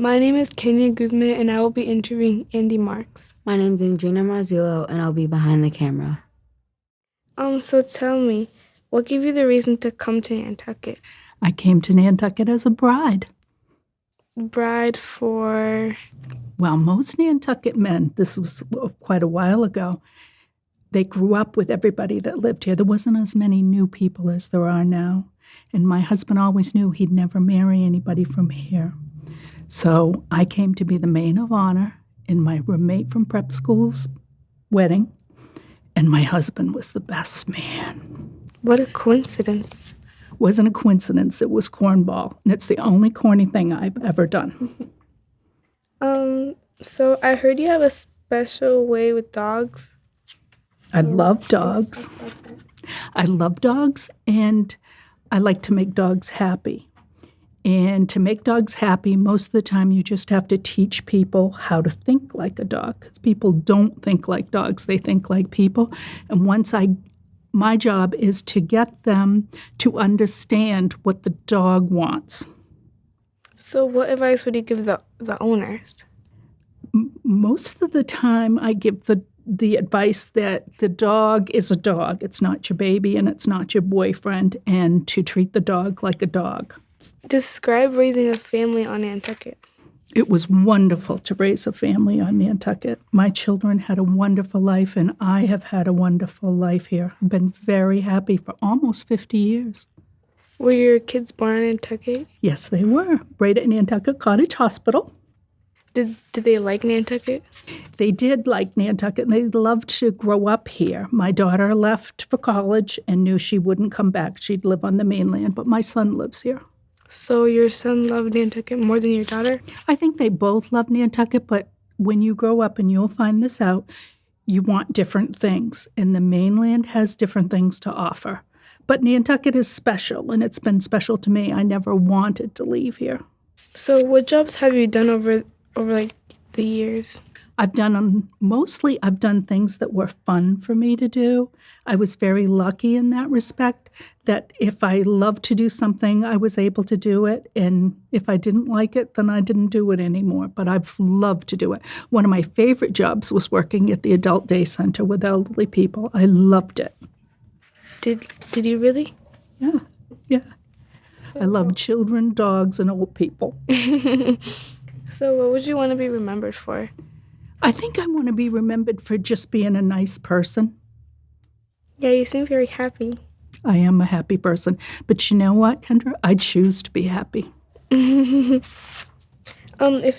My name is Kenya Guzman, and I will be interviewing Andy Marks. My name's Andrina Marzullo, and I'll be behind the camera. So tell me, what gave you the reason to come to Nantucket? I came to Nantucket as a bride. Bride for... Well, most Nantucket men, this was quite a while ago, they grew up with everybody that lived here. There wasn't as many new people as there are now. And my husband always knew he'd never marry anybody from here. So I came to be the maid of honor in my roommate from prep school's wedding, and my husband was the best man. What a coincidence. Wasn't a coincidence, it was cornball, and it's the only corny thing I've ever done. So I heard you have a special way with dogs. I love dogs. I love dogs, and I like to make dogs happy. And to make dogs happy, most of the time you just have to teach people how to think like a dog, because people don't think like dogs, they think like people. And my job is to get them to understand what the dog wants. So what advice would you give the owners? Most of the time I give the advice that the dog is a dog. It's not your baby and it's not your boyfriend, and to treat the dog like a dog. Describe raising a family on Nantucket. It was wonderful to raise a family on Nantucket. My children had a wonderful life, and I have had a wonderful life here. I've been very happy for almost 50 years. Were your kids born in Nantucket? Yes, they were. Right at Nantucket Cottage Hospital. Did they like Nantucket? They did like Nantucket, and they loved to grow up here. My daughter left for college and knew she wouldn't come back. She'd live on the mainland, but my son lives here. So your son loved Nantucket more than your daughter? I think they both love Nantucket, but when you grow up, and you'll find this out, you want different things, and the mainland has different things to offer. But Nantucket is special, and it's been special to me. I never wanted to leave here. So what jobs have you done over like the years? I've done things that were fun for me to do. I was very lucky in that respect, that if I loved to do something, I was able to do it. And if I didn't like it, then I didn't do it anymore. But I've loved to do it. One of my favorite jobs was working at the Adult Day Center with elderly people. I loved it. Did you really? Yeah. I love children, dogs, and old people. So what would you want to be remembered for? I think I want to be remembered for just being a nice person. Yeah, you seem very happy. I am a happy person. But you know what, Kendra? I choose to be happy. If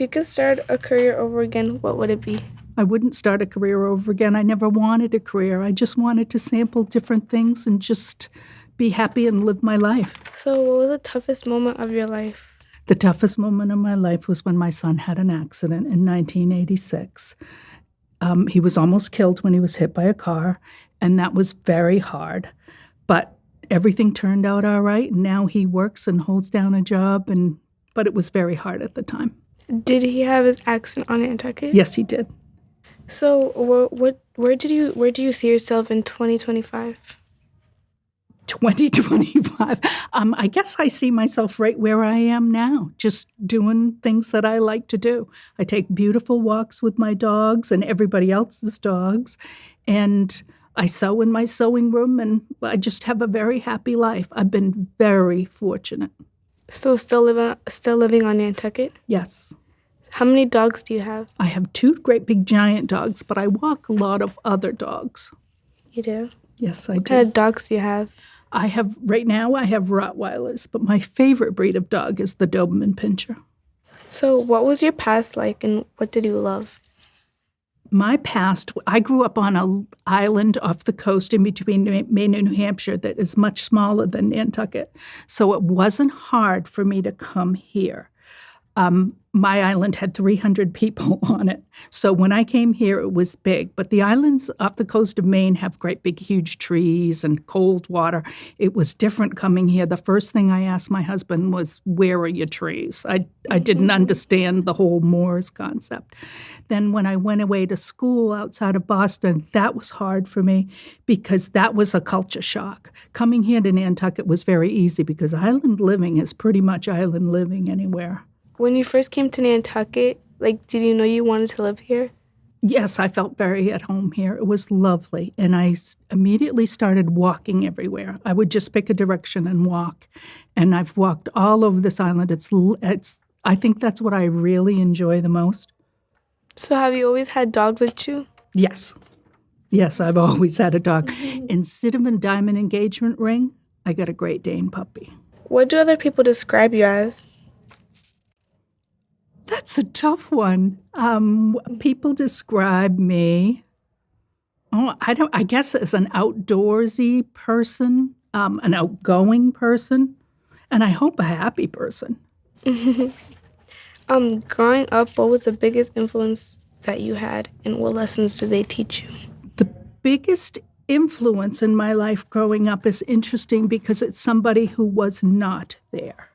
you could start a career over again, what would it be? I wouldn't start a career over again. I never wanted a career. I just wanted to sample different things and just be happy and live my life. So what was the toughest moment of your life? The toughest moment of my life was when my son had an accident in 1986. He was almost killed when he was hit by a car, and that was very hard. But everything turned out all right, and now he works and holds down a job, but it was very hard at the time. Did he have his accident on Nantucket? Yes, he did. So where do you see yourself in 2025? 2025. I guess I see myself right where I am now, just doing things that I like to do. I take beautiful walks with my dogs and everybody else's dogs, and I sew in my sewing room, and I just have a very happy life. I've been very fortunate. So still living on Nantucket? Yes. How many dogs do you have? I have 2 great big giant dogs, but I walk a lot of other dogs. You do? Yes, I do. What kind of dogs do you have? Right now I have Rottweilers, but my favorite breed of dog is the Doberman Pinscher. So what was your past like, and what did you love? My past, I grew up on an island off the coast in between Maine and New Hampshire that is much smaller than Nantucket. So it wasn't hard for me to come here. My island had 300 people on it. So when I came here, it was big. But the islands off the coast of Maine have great big huge trees and cold water. It was different coming here. The first thing I asked my husband was, where are your trees? I didn't understand the whole moors concept. Then when I went away to school outside of Boston, that was hard for me because that was a culture shock. Coming here to Nantucket was very easy because island living is pretty much island living anywhere. When you first came to Nantucket, like, did you know you wanted to live here? Yes, I felt very at home here. It was lovely. And immediately started walking everywhere. I would just pick a direction and walk. And I've walked all over this island. I think that's what I really enjoy the most. So have you always had dogs with you? Yes. Yes, I've always had a dog. In Cinnamon Diamond Engagement Ring, I got a Great Dane puppy. What do other people describe you as? That's a tough one. People describe me, I guess as an outdoorsy person, an outgoing person, and I hope a happy person. Growing up, what was the biggest influence that you had, and what lessons did they teach you? The biggest influence in my life growing up is interesting because it's somebody who was not there.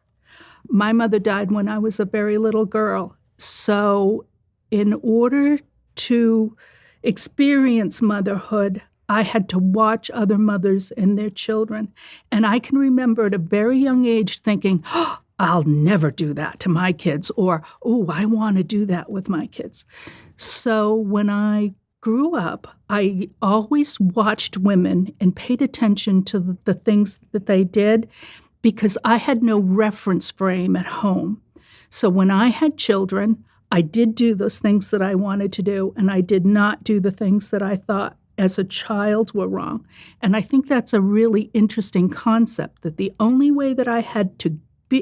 My mother died when I was a very little girl. So in order to experience motherhood, I had to watch other mothers and their children. And I can remember at a very young age thinking, oh, I'll never do that to my kids, or, oh, I want to do that with my kids. So when I grew up, I always watched women and paid attention to the things that they did, because I had no reference frame at home. So when I had children, I did do those things that I wanted to do, and I did not do the things that I thought as a child were wrong. And I think that's a really interesting concept, that the only way that I had to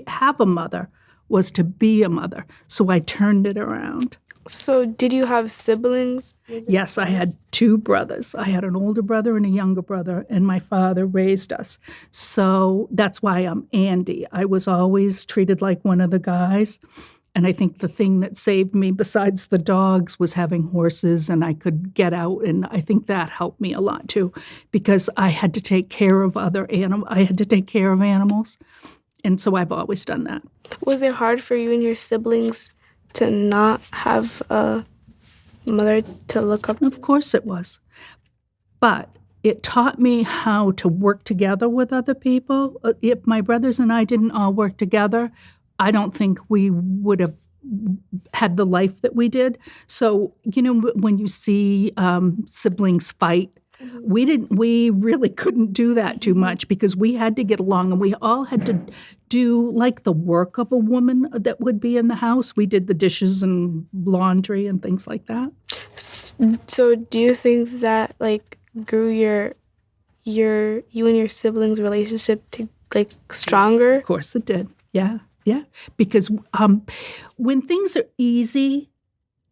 have a mother was to be a mother. So I turned it around. So did you have siblings? Yes, I had 2 brothers. I had an older brother and a younger brother, and my father raised us. So that's why I'm Andy. I was always treated like one of the guys. And I think the thing that saved me, besides the dogs, was having horses, and I could get out. And I think that helped me a lot too, because I had to take care of I had to take care of animals. And so I've always done that. Was it hard for you and your siblings to not have a mother to look up to? Of course it was. But it taught me how to work together with other people. If my brothers and I didn't all work together, I don't think we would have had the life that we did. So, when you see siblings fight, we really couldn't do that too much, because we had to get along, and we all had to do like the work of a woman that would be in the house. We did the dishes and laundry and things like that. So do you think that grew you and your siblings' relationship to stronger? Yes, of course it did. Yeah. Because when things are easy,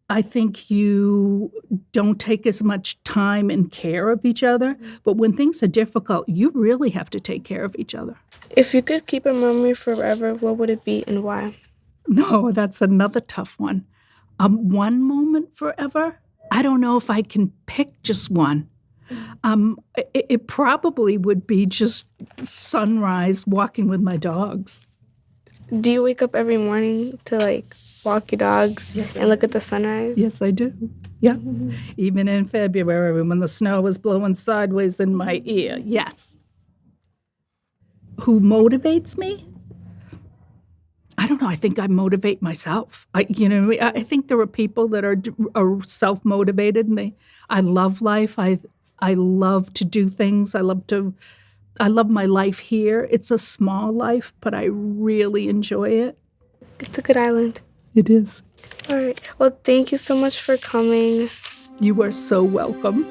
I think you don't take as much time and care of each other. But when things are difficult, you really have to take care of each other. If you could keep a memory forever, what would it be and why? No, that's another tough one. One moment forever? I don't know if I can pick just one. It probably would be just sunrise walking with my dogs. Do you wake up every morning to walk your dogs and look at the sunrise? Yes, I do. Yeah. Even in February when the snow was blowing sideways in my ear. Yes. Who motivates me? I don't know. I think I motivate myself. I think there are people that are self-motivated, and I love life. I love to do things. I love my life here. It's a small life, but I really enjoy it. It's a good island. It is. All right. Well, thank you so much for coming. You are so welcome.